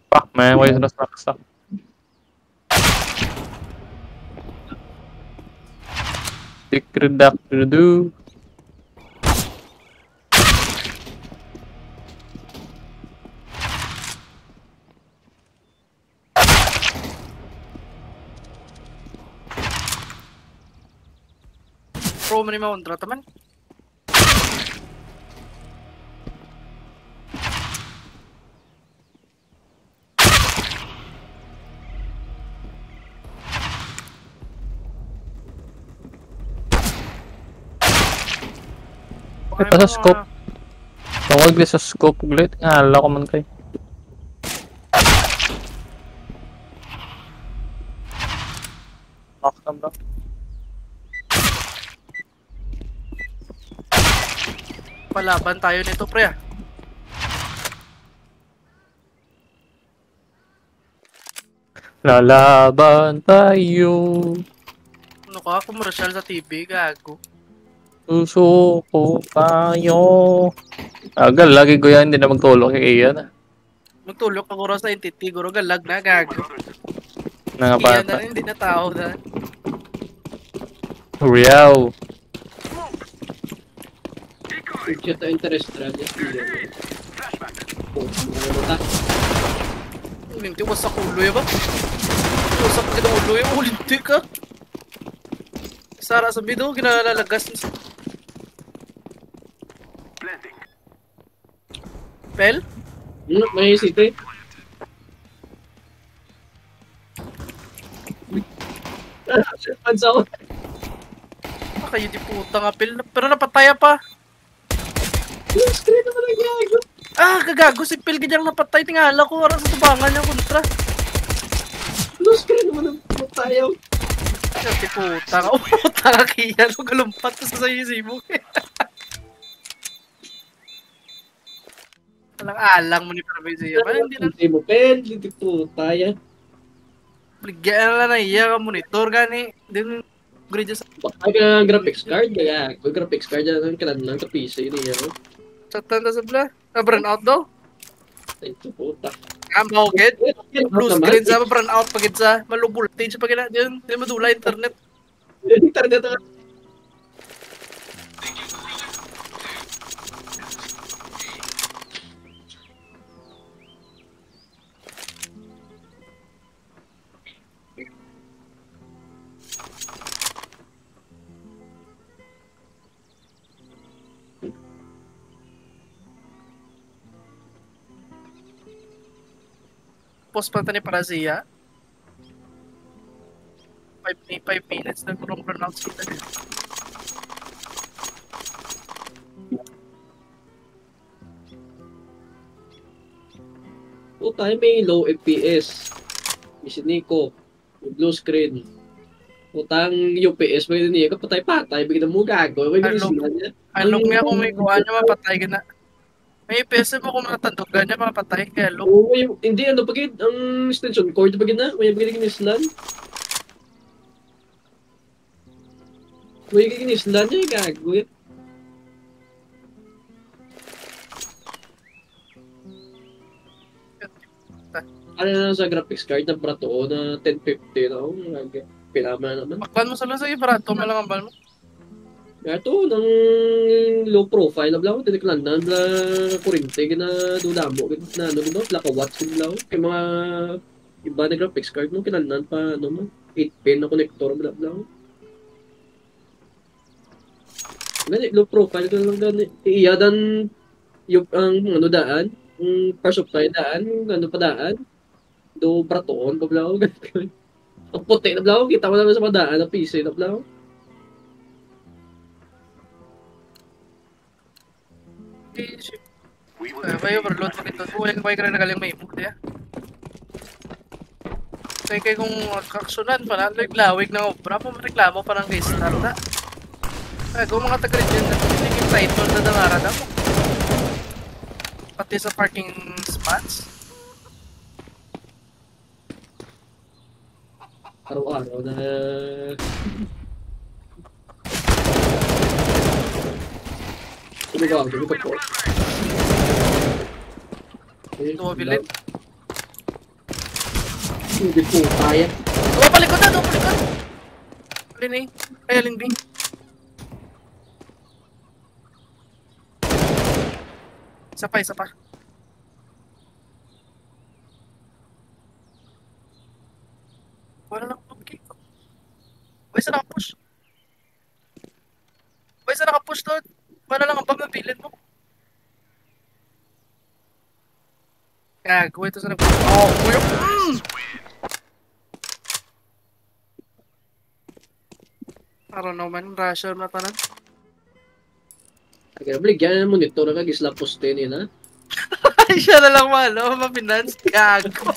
Fuck man, why is it stuck? Dickery-dack-do. Pro mo ni Maundra, teman. Ito sa scope. Tawag din sa scope ulit. Ngala ko man kay. Knock them down. Palaban tayo nito, pre. Lalaban tayo. Ano ka? Commercial sa TV, gago. Susuko tayo. Agal, lagi ko yan. Hindi na magtulong kay Ian. Magtulog ako rin sa entity, guro galag na, gago. Iyan Nangapata. na, hindi na tao na. Riyaw. Shit, interestral. Linti, wasak ulo yun ba? Wasak ka ng ulo yun, linti ka. Sara sa bido, ginalalagas niya. Pel? May city. Pansaw. Kayo di puta nga, Pel. Pero napataya pa. Yung screen naman ang gago. Ah, kagago si Pel, ganyang napatay. Tingala ko, oras sa tubangan niya kontra. Yung screen naman ang tayo. Kaya di puta ka. Puta ka, Kian. Huwag galumpat sa sayo-simo. Alang-alang mo ni Parabay Parang hindi na. Hindi mo pen, hindi po tayo. Bligyan na iya ka monitor gani. Din grade sa Bakit ka graphics card? Kaya, kung graphics card yan, kailan lang ka PC niya. sa tanda sa bla. Burn out daw. Ito puta. Ambaw gid. Blue screen sa burn out pagid sa malu voltage pagid na diyan. Di madula internet. Internet na. Post pa tani para siya. 5 minutes na kurong burn out kita. Puta, may low FPS. Misiniko. Blue screen. Putang UPS mo yun niya. Patay-patay. Bigyan mo gago. May binisila niya. Alok niya kung may kuha niya mapatay gina. May PS mo kung matandugan niya mapatay kaya look. Oo, hindi ano. Pagid, ang extension cord. Pagid na. May bigyan ginislan. May ginislan niya. Gago. Ano na sa graphics card na Brato na 1050 na. Pinama naman. Bakban mo sa lasa yung barato malang ang bal mo. Ito, ng low profile na blang, tiniklan na, na kurinte, na dudamo, na ano, no, laka watts, blang, kay mga iba na graphics card, no, kinanan pa, ano mo, 8-pin na connector, blang. Gani, low profile ka lang gani. Iya, dan, yung, ang, ano, daan, power supply daan, ano pa daan, do, bratoon, blang, ang puti na blang, kita mo naman sa mga daan, ang PC na blang. May overload mo ito. Kung yung ka na nagaling may mood ya. Kaya kung kaksunan pa na, lawig na obra, reklamo pa ng case na na. Kaya kung mga taga-region na piniging title na nangarada mo. Pati sa parking spots. Araw-araw na... Sumigaw po. Tumabilin. Hindi po kaya. Oh, palikod na, palikod. Alin A. Ay, alin B. Isa pa, isa pa. Wala lang okay. Why isa nakapush? Why isa nakapush doon? Wala lang ang bag ng bilin mo. Gago, ito sa nag-push. Oh, kuya. I don't know man, rusher na tanan. Kaya baligyan na ng monitor na kagisla poste niya na. Ay, siya na lang malo, mapinance. Gago.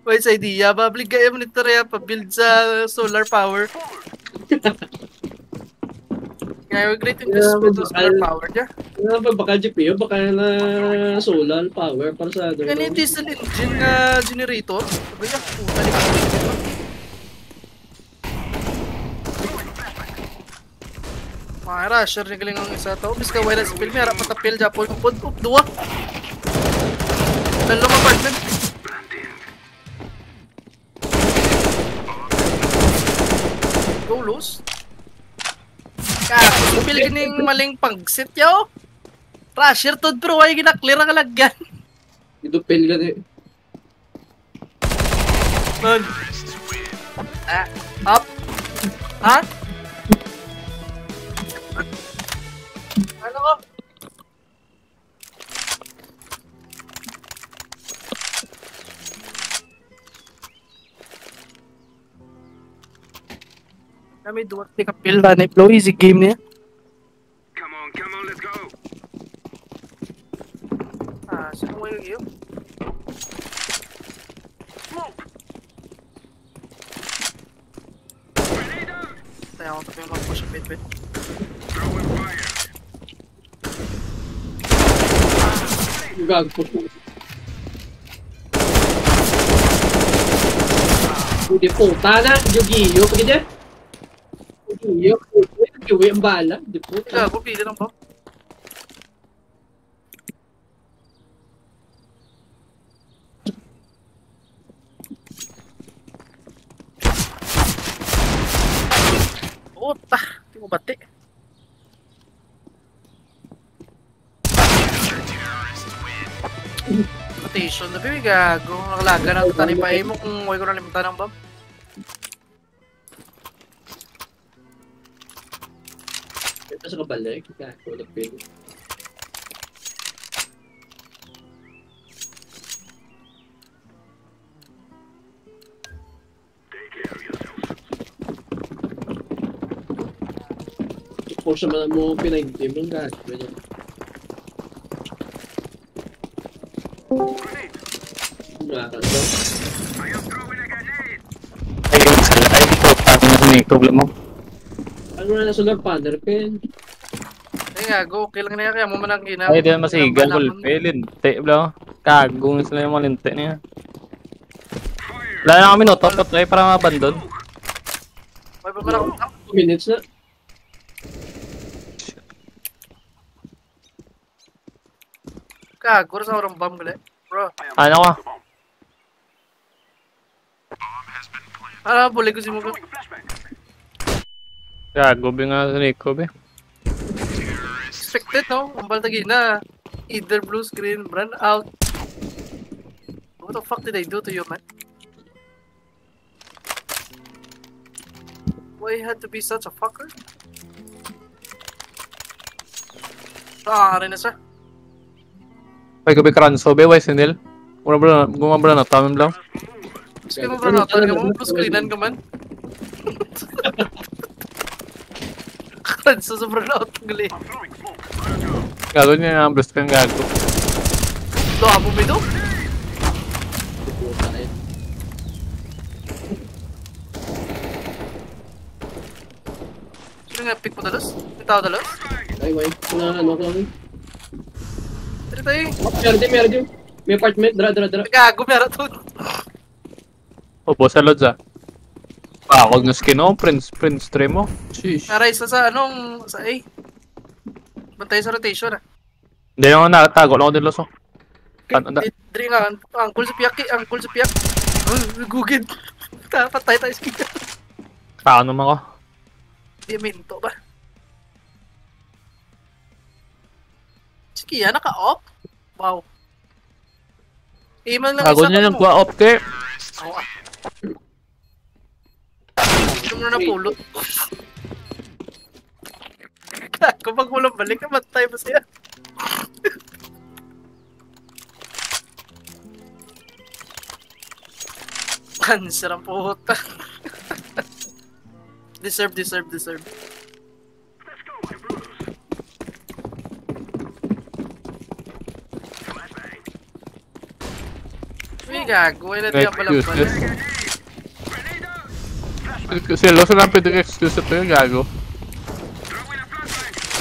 Wait, sa idea, bablig kaya monitor yan, pa-build sa solar power. Kaya we're great in this solar power niya. Baka GPU, baka na solar power para sa ano. Yan yung diesel engine na generator. Sabi niya, puta ni Kapit. Mga rusher niya galing ang isa tao. Bis ka wala sa film, harap matapil, japol, upod, dua. Dalawang apartment. Go loose. Kapil gining maling pagsit yaw. Rusher to bro, ay ginaklear ang kalagyan. Ito pen ka na Man. Up. Ha? Ano ko? Kami duwag ni Kapil na i-flow easy game niya. Come on, let's go. Ah, sino mo yung iyo? Tayo ako tayo mag-push a bit. Throwing fire. gago. Hindi po, tana, Yu-Gi-Oh! Pagka dyan? Yu-Gi-Oh! Yu-Gi-Oh! Ang bala, hindi po. Gago, pili lang ba? Puta, hindi mo bati. Rotation na bibig, gago. Nakalaga na ito pa mo kung huwag ko nalimutan ng bomb. Ito sa kabalik, gago, nagpil. Push naman mo pinag-game yung gago. I am throwing a grenade. Ayun sila. Ay, ito. Parang na may problem mo. Ano na solar panel, pen? Ay gago, okay lang na yan. Kaya mo man ang ginawa. Ay, di na masigal. Kulpe. Linte. Bla. Kagong sila yung mga linte niya. Wala na kami no. Top try para mabandon. May pa pala 2 minutes na. gago sa orang bomb gali. Bro, Ano ka? boleh ko si mo. Gago. Bi nga sa Nico, be. Expected, no? Ang baltagi na. Either blue screen, run out. What the fuck did I do to you, man? Why you had to be such a fucker? Ah, rin na siya. Ay, gabi kranso, be. Why, sinil? Gumabra na. Tamim lang. Gusto mo ba natin? Ka mo blue screenan ka man? Kan sa sobrang out gali. Gago niya ang blast kang gago. Lo, amo mo ito? Sino nga pick mo dalos? May tao dalos? Ay, wait. Ano ko lang. Tari tayo. Meron. May apartment. Dra. Gago, meron to. Opo, sa Lods, ah. Pakog na skin mo. Prince tray mo. Sheesh. Naray sa anong, sa A. Bantay sa rotation ah. Hindi naman nakatago lang ako din loso. Ano na? Diri nga, angkol sa piyak, angkol sa piyak. Gugid. Patay tayo ski. Paano naman ko? Diminto ba? Sige, naka-off? Wow. Iman lang Ako isa niya mo. nagwa-off kay. Oo ah. Sino mo na napulot? Kung magmulang balik, matay mo siya. Cancer ang puta. Deserve. Uy, gago. Wala di ang palang Excuses. Seryoso lang pwede ka excuse ito yung gago. Throwing a flashbang.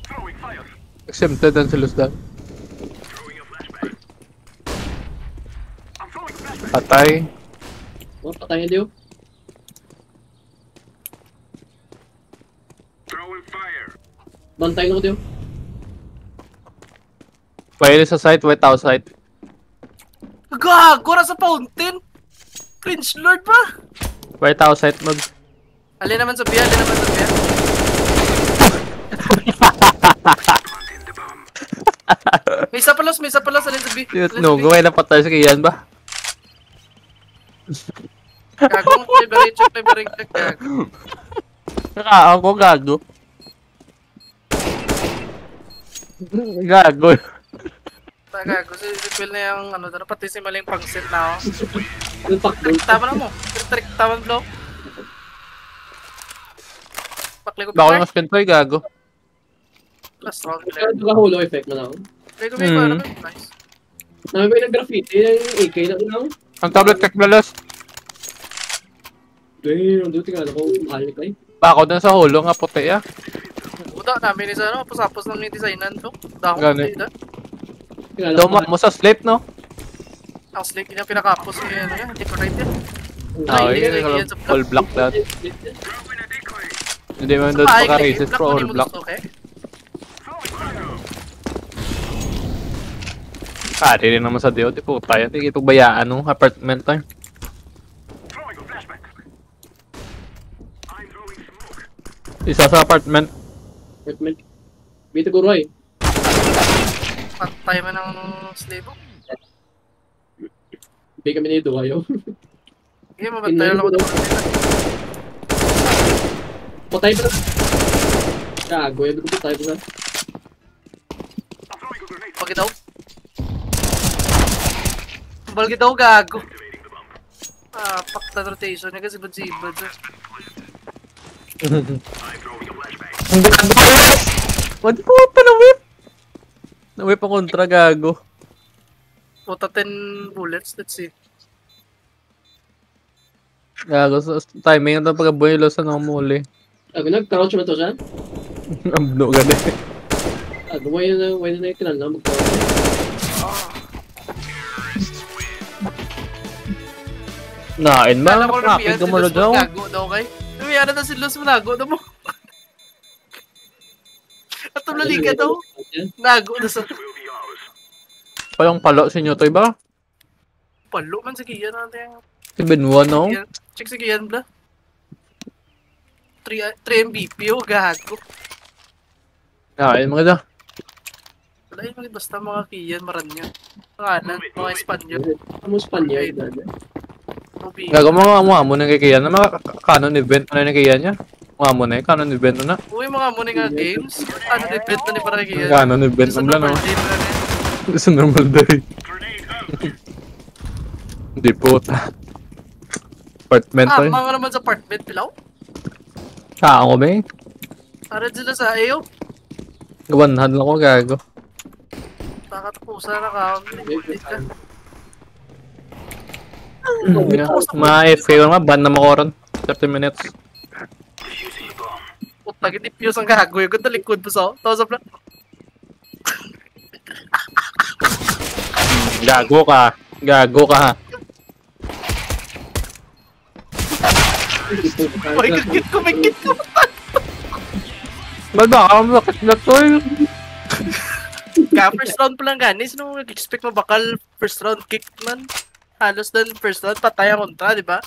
Throwing fire. Exempted ang silusdan. Throwing a flashbang. I'm throwing flashbang. Patay. Oh, patayin niyo. Throwing fire. Bantay na ko diyo. Pwede sa site, white house site. Gago na sa fountain! Cringe lord pa! White house site mag. Alin naman sa biya, alin naman sa biya. Planting the bomb. May isa palos, alin sa biya. Yun, no, gawin na patay sa kiyan ba? Gagong flavoring check, gago. Nakakang ko gago. Gago. Gago, si Phil na yung ano, pati si maling pangsit na ako. Yung pakbo. Tama na mo, tama blow. Pakli ko Bako bigay. mas pintoy gago. Plus strong Kaya player. ito ka holo effect na lang. Play ko bigay para nice. Namin ba yung graffiti yung AK na lang? Ang tablet tech balas. Damn, doon tingnan ako. Mahal ni Kai. Bako dun sa hulo nga puti ah. Uda namin ni sa ano, pasapos lang ni designan to. Dahon Gani. puti da. Tingnan Daw mo sa sleep no? Ang slick niya pinakapos ni ano yan, hindi ko right yan. Ah, Ay, yun, yan sa all black that. Throwing a decoy. Hindi mo doon pa ka-races pro all black. Pari rin naman sa Dio, di po tayo. Hindi ito bayaan no, apartment tayo. Throwing a flashbang. I'm throwing smoke. Isa sa apartment. Apartment. Bito ko Roy. Patay mo ng slave. Hindi kami nito ayaw. Hindi, mabantay lang ako doon. Patay pa na. Gago, yun ko patay pa na. I'm throwing a grenade. Bagay daw. Bagay daw, gago. Activating the bomb. Pakta rotation niya kasi bad-sibad. I'm throwing a flashbang. What po pa na whip? Na whip ang kontra gago. Puta 10 bullets, let's see. Gago, sa timing ito pagkabuhay lo sa namuli. Gago, nag-crouch mo to siya? Ambno gani. Gago, why na yung kinan lang mag-crouch? Nain ba? Kala ko rin Nakakig ka mo Luz daw. Malago daw kay. Lumiyara na si Luz Malago na mo. At tumlaliga daw. Nago na sa Will be ours. Palang palo si Nyotoy ba? palo man si Kian natin. Si Benwa no? Check si Kian bla. 3 MVP o gago. Nain mga daw. Wala yung basta mga Kian Maranyo. Pangalan, mga Espanyol. Ano Spanyol? Ruby. Gago mga amo na kay Kian na mga canon event na kay Kian niya. Mga amo na canon event na. Uy, mga muna nga games. Ano event na ni para kay Kian? Canon event Sa na bla no. normal day na rin. It's a normal day. Grenade out. Hindi po ta. Apartment to. Mga naman sa apartment, pilaw. Saan ko ba eh? Para sila sa AO. Gawanhan lang ko gago. Takatapusan na ka. Hindi ka. Mga FK ko nga, ban na makoron. 30 minutes. Defusing the bomb. Puta, gitipiyos ang gago. Yung ganda likod po sa Tapos sa Gago ka. Gago ka. May git ko. Ba't ba ka? Bakit na to? ka, first round pa lang gani. Sino nag-expect mo bakal first round kick man? Halos dan first round, patay ang kontra, di ba?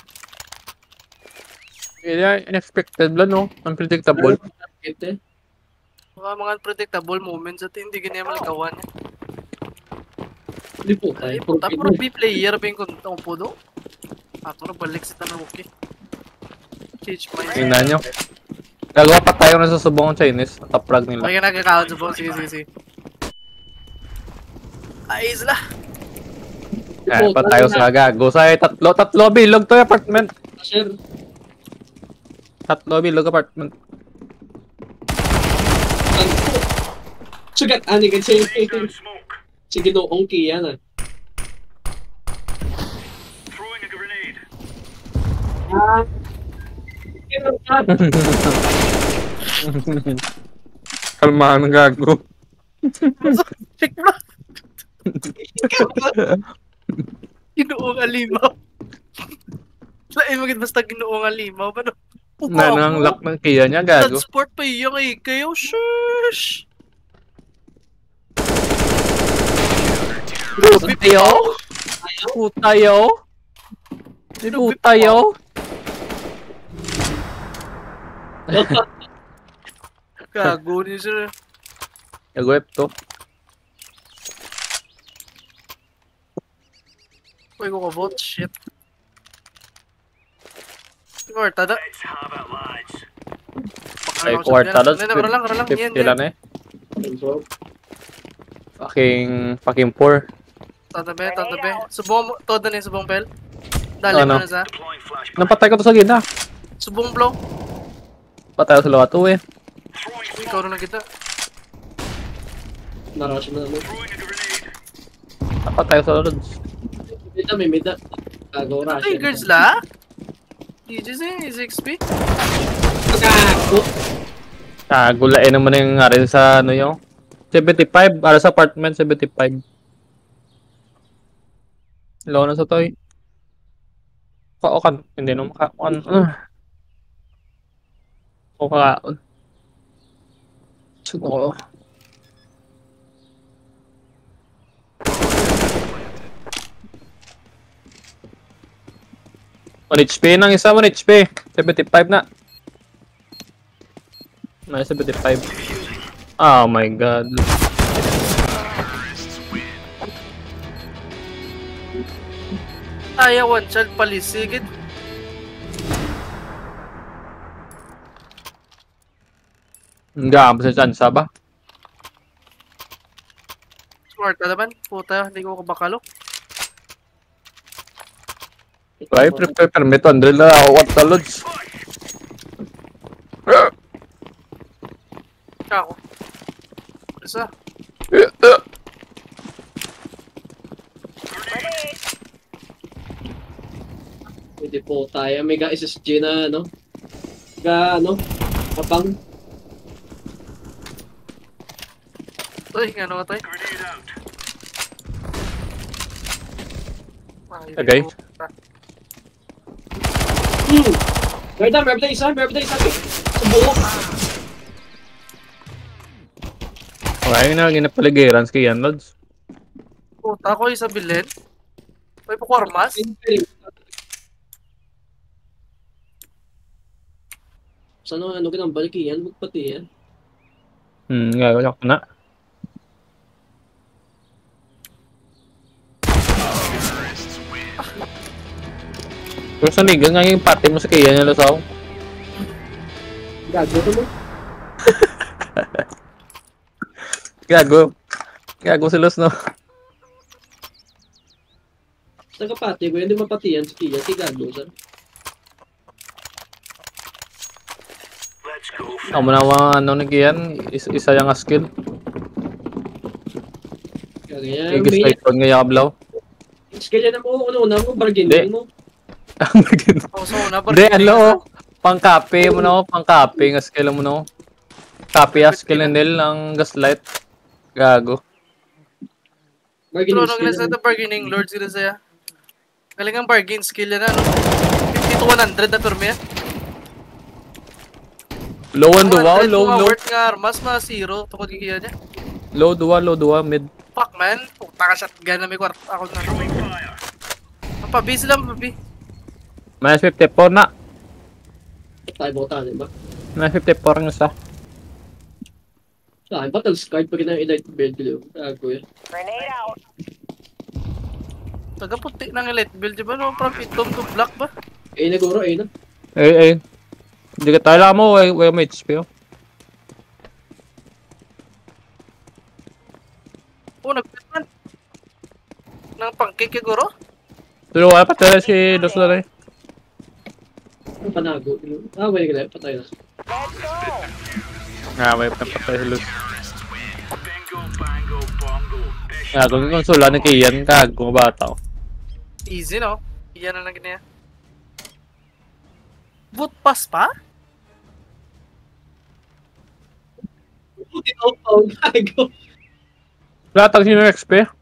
Yeah, unexpected lang, no? Unpredictable. Ito eh. Mga unpredictable moments at hindi ganyan malikawan. Hindi po Ay, tayo. puta, puro B-player ba yung kuntong po do? Puro balik sa Tanuki. Change minds. Tingnan nyo. Gagawa pa tayo na susubong ng Chinese. Top frag nila. Okay, nagkakawad sa buong. Sige. Ayos la. Kaya pa tayo sa gago. Sa tatlo bilog to apartment. Sure. Tatlo bilog apartment. Sugat, ani ka siya. Down smoke. Sige noong kiya na. Throwing a grenade. Kalmahan ng gago. Check mo. Ginoong alimaw. Lain magit basta ginoong alimaw. Paano? Nanang lock ng Kia niya, gago. Transport pa iya kay kayo. Shush! Putayo? Putayo? Putayo? Gago niya sila. Gago to. Uy, ko ka-vote. Shit. Kwarta da. Let's have it, lads. Ay, kwarta lang. Kara lang. 50 lang eh. Fucking poor. Tatabi. Subong mo. Todo na yung subong pel. Dali Ano? mo na sa. Deploying flashbang. Napatay ko to sa gina. Subong blow. Patay ko sa lawa to eh. Throwing Uy, ikaw na kita. Narush na naman. Throwing a grenade. Napatay ko sa lods. May mida. Gago, Ito rush. yung girls la? DJs eh, 6P. Gago. Gulain naman yung nga rin sa ano yung 75. Para sa apartment, 75. Low na sa toy. Kaokan. Hindi na makaon. O kakaon. Siguro. One HP nang isa, 1 HP. 75 na. May 75. Oh my god. Ayaw, one child palisigid. Enggak, bisa chance ba? Smart ka naman. Puta, hindi ko kabakalo. Ay, prepare permit 100 lang ako what the lods. Kako. Isa. Hindi po tayo. May SSG na ano. Kapang. Uy, ano ka tayo? Grenade out. Okay. Meron tayo isa. Subukan. Okay, na ginapaligiran sa kiyan lods. Puta ko isa bilhin. Uy, pukwarmas. Sana ano kinambalik yan. Magpati yan. Gagawin ko na. Pero sa niga nga yung party mo sa kiyan niya Lusaw. Gago to mo. Gago si Luz, no? Sa kapati ko yan. Di mapati yan. Si gago sir. Let's go. Ako na ano na kiyan. Isa yung skill. Kaya Igis may type nga yakablaw. skill yan mo. Una mo. Bargain Hindi. mo. Ako sa una. Hindi, ano, pang-copy mo no, pang-copy nga skill mo no. Copy as skill nil ang gaslight. Gago. Bargaining Pero nung skill. nasa ito bargaining, Lord sila saya. Galing ang bargain skill yan, ano? 50 to 100 na turme yan. Low and the wow, 100 low. mga worth nga armas, mga zero. Tukod kikiya niya. Low 2, mid. Fuck man. Puta ka shotgun na may kwarto ako na. Ang pabi sila, pabi. Minus 54 na. Tayo bota, di ba? Minus 54 yung isa. Sa akin, battle scarred pag ina-elite build ko. Gago yan. Grenade out. Tagaputi ng elite build, di ba? No, from itom to black ba? Eh, naguro, eh, na. Eh. Hindi ka tayo lang mo, wala mo HP oh. Oh, nagpitan. Nang pangkik siguro? Pero wala pa tayo si Dos Lore. Ang panago. Ah, wala ka patay na. Let's go. May patay si Luz. Bingo, bango, bongo. Kung konsula ni Kian, kung bata oh. Easy, no? Iyan na lang ganyan. Boot pass pa? Puti na ako, gago. Wala tag sino XP.